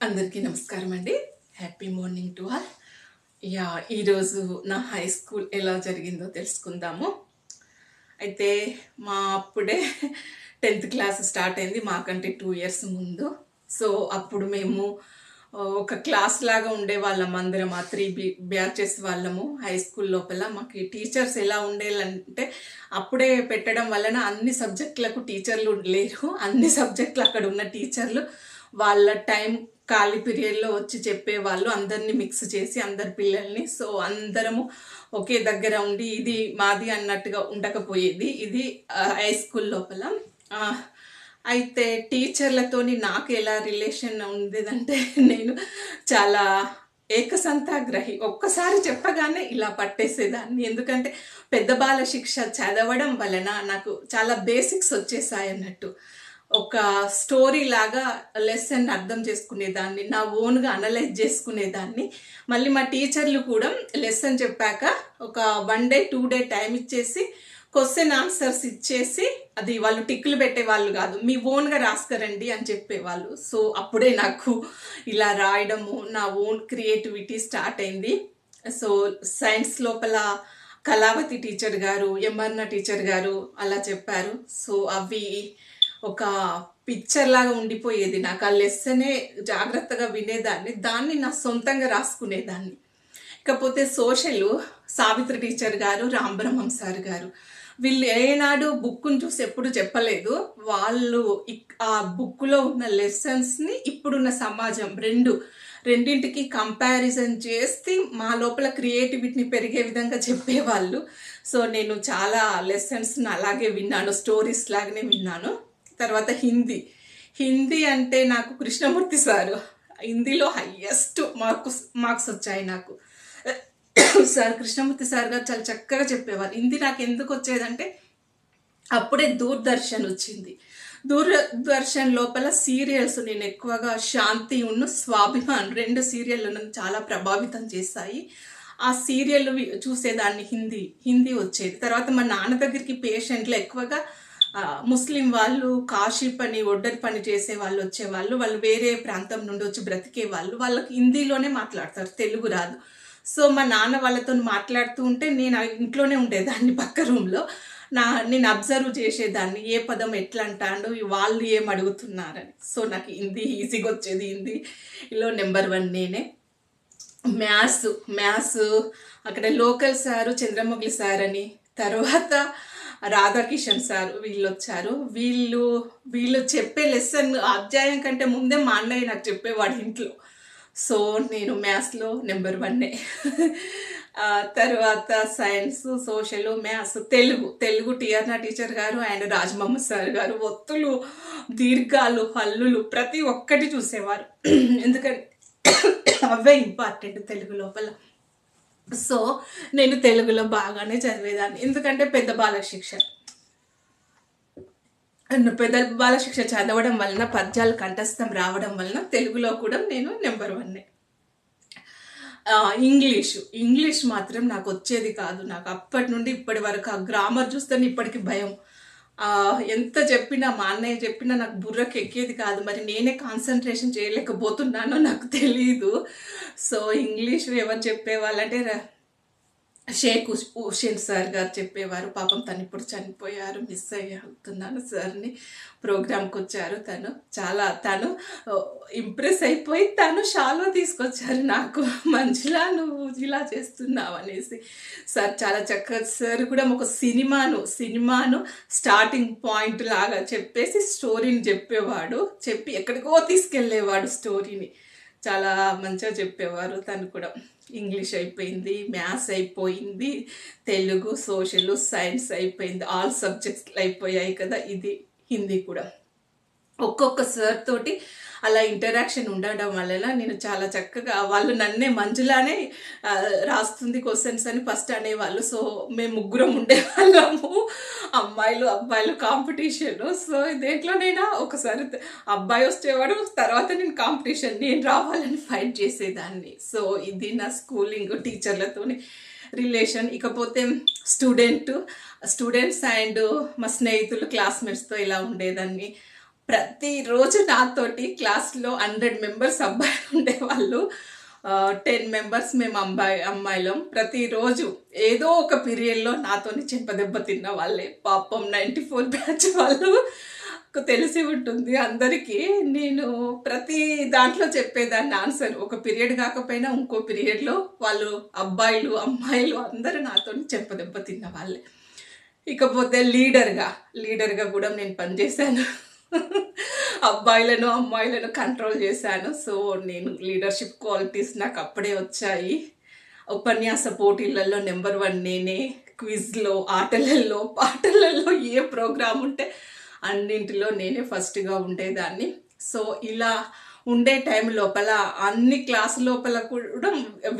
అందరికీ నమస్కారం అండి. Happy morning to all. ఈరోజు నా హై స్కూల్ ఎలా జరిగిందో తెలుసుకుందాము. అయితే మా అప్పుడే 10th క్లాస్ స్టార్ట్ అయింది, మాకంటే 2 years ముందు. సో అప్పుడు మేము ఒక క్లాస్ లాగా ఉండేవాళ్ళం, అందరం ఆ 3 బ్యాచెస్ వాళ్ళము హై స్కూల్ లోపల. మాకు టీచర్స్ ఎలా ఉండేలంటే అప్పుడే పెట్టడం వలన అన్ని సబ్జెక్టులకు టీచర్లు లేరు. అన్ని సబ్జెక్టులు అక్కడ ఉన్న టీచర్లు వాళ్ళ టైం ఖాళీ పీరియడ్లో వచ్చి చెప్పేవాళ్ళు, అందరినీ మిక్స్ చేసి అందరి పిల్లల్ని. సో అందరము ఒకే దగ్గర ఉండి ఇది మాది అన్నట్టుగా ఉండకపోయేది. ఇది హై స్కూల్ లోపల. అయితే టీచర్లతోని నాకు ఎలా రిలేషన్ ఉండేదంటే, నేను చాలా ఏకసంతాగ్రహి. ఒక్కసారి చెప్పగానే ఇలా పట్టేసేదాన్ని. ఎందుకంటే పెద్ద బాల శిక్ష చదవడం వలన నాకు చాలా బేసిక్స్ వచ్చేసాయి అన్నట్టు. ఒక స్టోరీ లాగా లెసన్ అర్థం చేసుకునేదాన్ని, నా ఓన్గా అనలైజ్ చేసుకునేదాన్ని. మళ్ళీ మా టీచర్లు కూడా లెసన్ చెప్పాక ఒక 1 day 2 day టైం ఇచ్చేసి క్వశ్చన్ ఆన్సర్స్ ఇచ్చేసి, అది వాళ్ళు టిక్కులు పెట్టేవాళ్ళు కాదు, మీ ఓన్గా రాసుకరండి అని చెప్పేవాళ్ళు. సో అప్పుడే నాకు ఇలా రాయడము, నా ఓన్ క్రియేటివిటీ స్టార్ట్ అయింది. సో సైన్స్ లోపల కళావతి టీచర్ గారు, ఎంఆర్న టీచర్ గారు అలా చెప్పారు. సో అవి ఒక పిక్చర్ లాగా ఉండిపోయేది నాకు. ఆ లెసనే జాగ్రత్తగా వినేదాన్ని, దాన్ని నా సొంతంగా రాసుకునేదాన్ని. ఇకపోతే సోషల్ సావిత్రి టీచర్ గారు, రాంబ్రహ్మం సార్ గారు, వీళ్ళు ఏనాడు బుక్ను చూసి ఎప్పుడు చెప్పలేదు. వాళ్ళు ఆ బుక్లో ఉన్న లెసన్స్ని ఇప్పుడున్న సమాజం రెండింటికి కంపారిజన్ చేసి మా లోపల క్రియేటివిటీని పెరిగే విధంగా చెప్పేవాళ్ళు. సో నేను చాలా లెసన్స్ని అలాగే విన్నాను, స్టోరీస్ లాగానే విన్నాను. తర్వాత హిందీ అంటే నాకు కృష్ణమూర్తి సారు, హిందీలో హయ్యెస్ట్ మార్క్స్ వచ్చాయి నాకు. సార్ కృష్ణమూర్తి సార్ గారు చాలా చక్కగా చెప్పేవారు. హిందీ నాకు ఎందుకు వచ్చేదంటే, అప్పుడే దూరదర్శన్ వచ్చింది. దూరదర్శన్ లోపల సీరియల్స్ నేను ఎక్కువగా శాంతి ఉన్ను స్వాభిమాన్ 2 సీరియళ్ళు నన్ను చాలా ప్రభావితం చేశాయి. ఆ సీరియల్ చూసేదాన్ని, హిందీ వచ్చేది. తర్వాత మా నాన్న దగ్గరికి పేషెంట్లు ఎక్కువగా ముస్లిం వాళ్ళు, కాశీ పని, ఒడ్డరి పని చేసే వాళ్ళు వచ్చేవాళ్ళు. వాళ్ళు వేరే ప్రాంతం నుండి వచ్చి బ్రతికే వాళ్ళు. వాళ్ళకి హిందీలోనే మాట్లాడతారు, తెలుగు రాదు. సో మా నాన్న వాళ్ళతో మాట్లాడుతూ ఉంటే నేను ఇంట్లోనే ఉండేదాన్ని పక్క రూమ్లో. నేను అబ్జర్వ్ చేసేదాన్ని, ఏ పదం ఎట్లా అంటాడు, వాళ్ళు ఏం అడుగుతున్నారని. సో నాకు హిందీ ఈజీగా వచ్చేది. హిందీలో నెంబర్ 1 నేనే. మ్యాథ్స్ అక్కడ లోకల్ సారు చంద్రమౌళి సార్ అని, తర్వాత రాధాకిషన్ సార్, వీళ్ళు వచ్చారు. వీళ్ళు చెప్పే లెసన్ అధ్యాయం కంటే ముందే మా అన్నయ్య నాకు చెప్పేవాడు ఇంట్లో. సో నేను మ్యాథ్స్లో నెంబర్ 1. తర్వాత సైన్స్, సోషల్, మ్యాథ్స్, తెలుగు టిఆర్నా టీచర్ గారు అండ్ రాజమమ్మ సార్ గారు ఒత్తులు, దీర్ఘాలు, హల్లులు ప్రతి ఒక్కటి చూసేవారు. ఎందుకంటే అవే ఇంపార్టెంట్ తెలుగు లోపల. సో నేను తెలుగులో బాగానే చదివేదాన్ని, ఎందుకంటే పెద్ద బాలశిక్ష చదవడం వలన, పద్యాలు కంఠస్థం రావడం వలన తెలుగులో కూడా నేను నెంబర్ 1. ఇంగ్లీష్ మాత్రం నాకు వచ్చేది కాదు. నాకు అప్పటి నుండి ఇప్పటి వరకు ఆ గ్రామర్ చూస్తేనే ఇప్పటికి భయం. ఎంత చెప్పినా, మా అన్నయ్య చెప్పినా నాకు బుర్రకు ఎక్కేది కాదు. మరి నేనే కాన్సన్ట్రేషన్ చేయలేకపోతున్నానో నాకు తెలీదు. సో ఇంగ్లీష్ ఎవరు చెప్పేవాళ్ళంటే షేక్ హుసేన్ సార్ గారు చెప్పేవారు. పాపం తను ఇప్పుడు చనిపోయారు, మిస్ అవుతున్నాను సార్ని. ప్రోగ్రామ్కి వచ్చారు, తను ఇంప్రెస్ అయిపోయి తను షాలో తీసుకొచ్చారు నాకు, మంచిలా నువ్వు ఇలా చేస్తున్నావు అనేసి. సార్ చాలా చక్కగా, సార్ కూడా ఒక సినిమాను స్టార్టింగ్ పాయింట్ లాగా చెప్పేసి స్టోరీని చెప్పేవాడు. చెప్పి ఎక్కడికో తీసుకెళ్ళేవాడు స్టోరీని. చాలా మంచిగా చెప్పేవారు. తను కూడా ఇంగ్లీష్ అయిపోయింది, మ్యాథ్స్ అయిపోయింది, తెలుగు, సోషల్, సైన్స్ అయిపోయింది. ఆల్ సబ్జెక్ట్స్ అయిపోయాయి కదా. ఇది హిందీ కూడా. ఒక్కొక్క సార్ తోటి అలా ఇంటరాక్షన్ ఉండడం వల్ల నేను చాలా చక్కగా, వాళ్ళు నన్నే మంజులానే రాస్తుంది క్వశ్చన్స్ అని ఫస్ట్ అనేవాళ్ళు. సో మేము ముగ్గురం ఉండేవాళ్ళము, అబ్బాయిలు కాంపిటీషన్. సో దేంట్లోనైనా ఒకసారి అబ్బాయి వచ్చేవాడు, తర్వాత నేను కాంపిటీషన్, నేను రావాలని ఫైట్ చేసేదాన్ని. సో ఇది నా స్కూలింగ్, టీచర్లతోని రిలేషన్. ఇకపోతే స్టూడెంట్స్ అండ్ మా స్నేహితులు, క్లాస్మేట్స్తో ఇలా ఉండేదాన్ని. ప్రతిరోజు నాతోటి క్లాస్లో 100 మెంబర్స్ అబ్బాయిలు ఉండేవాళ్ళు, 10 మెంబర్స్ మేము అమ్మాయిలం. ప్రతిరోజు ఏదో ఒక పీరియడ్లో నాతోని చెంపదెబ్బ తిన్న వాళ్ళే. పాపం 94 బ్యాచ్ వాళ్ళు తెలిసి ఉంటుంది అందరికీ. నేను ప్రతి దాంట్లో చెప్పేదాన్ని ఆన్సర్. ఒక పీరియడ్ కాకపోయినా ఇంకో పీరియడ్లో వాళ్ళు అబ్బాయిలు అమ్మాయిలు అందరూ నాతో చెంపదెబ్బ తిన్న వాళ్ళే. ఇకపోతే లీడర్గా కూడా నేను పనిచేశాను. అబ్బాయిలను అమ్మాయిలను కంట్రోల్ చేశాను. సో నేను లీడర్షిప్ క్వాలిటీస్ నాకు అప్పుడే వచ్చాయి. ఉపన్యాస పోటీలలో నెంబర్ 1 నేనే. క్విజ్లో, ఆటలలో, పాటలలో ఏ ప్రోగ్రామ్ ఉంటే అన్నింటిలో నేనే ఫస్ట్గా ఉండేదాన్ని. సో ఇలా ఉండే టైం లోపల అన్ని క్లాస్ లోపల కూడా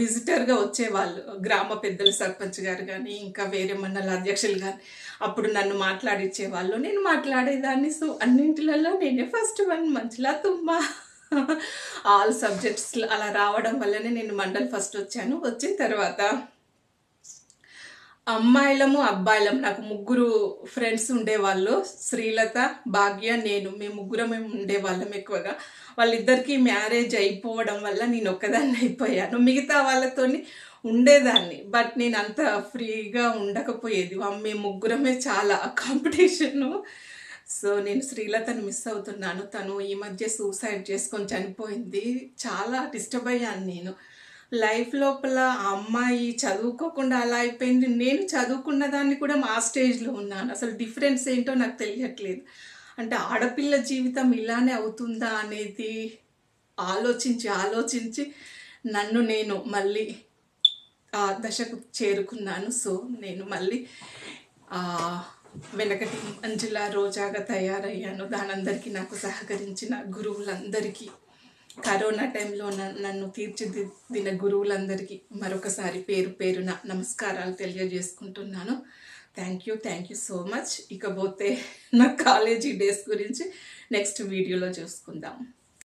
విజిటర్గా వచ్చేవాళ్ళు గ్రామ పెద్దలు, సర్పంచ్ గారు కానీ ఇంకా వేరే మండల అధ్యక్షులు కానీ. అప్పుడు నన్ను మాట్లాడిచ్చేవాళ్ళు, నేను మాట్లాడేదాన్ని. సో అన్నింటిలలో నేనే ఫస్ట్ 1, మంచిలా తుమ్మా ఆల్ సబ్జెక్ట్స్ అలా రావడం వల్లనే నేను మండల్ ఫస్ట్ వచ్చాను. వచ్చిన తర్వాత అమ్మాయిలము అబ్బాయిలం నాకు 3 ఫ్రెండ్స్ ఉండేవాళ్ళు. శ్రీలత, భాగ్య, నేను. మేము ఉండేవాళ్ళం ఎక్కువగా. వాళ్ళిద్దరికీ మ్యారేజ్ అయిపోవడం వల్ల నేను ఒక్కదాన్ని అయిపోయాను. మిగతా వాళ్ళతోని ఉండేదాన్ని, బట్ నేను అంత ఫ్రీగా ఉండకపోయేది. మేము 3 చాలా కాంపిటీషను. సో నేను శ్రీలతను మిస్ అవుతున్నాను. తను ఈ మధ్య సూసైడ్ చేసుకొని చనిపోయింది. చాలా డిస్టర్బ్ అయ్యాను నేను. లైఫ్ లోపల ఆ అమ్మాయి చదువుకోకుండా అలా అయిపోయింది, నేను చదువుకున్న దాన్ని కూడా మా స్టేజ్లో ఉన్నాను. అసలు డిఫరెన్స్ ఏంటో నాకు తెలియట్లేదు. అంటే ఆడపిల్ల జీవితం ఇలానే అవుతుందా అనేది ఆలోచించి నన్ను నేను మళ్ళీ ఆ దశకు చేరుకున్నాను. సో నేను మళ్ళీ వెనకటి మంజుల రోజాగా తయారయ్యాను. దానందరికీ నాకు సహకరించిన గురువులందరికీ, కరోనా టైంలో నన్ను తీర్చిదిద్దిన గురువులందరికీ మరొకసారి పేరున నమస్కారాలు తెలియజేసుకుంటున్నాను. Thank you so much. ఇకపోతే నా కాలేజీ డేస్ గురించి నెక్స్ట్ వీడియోలో చూసుకుందాం.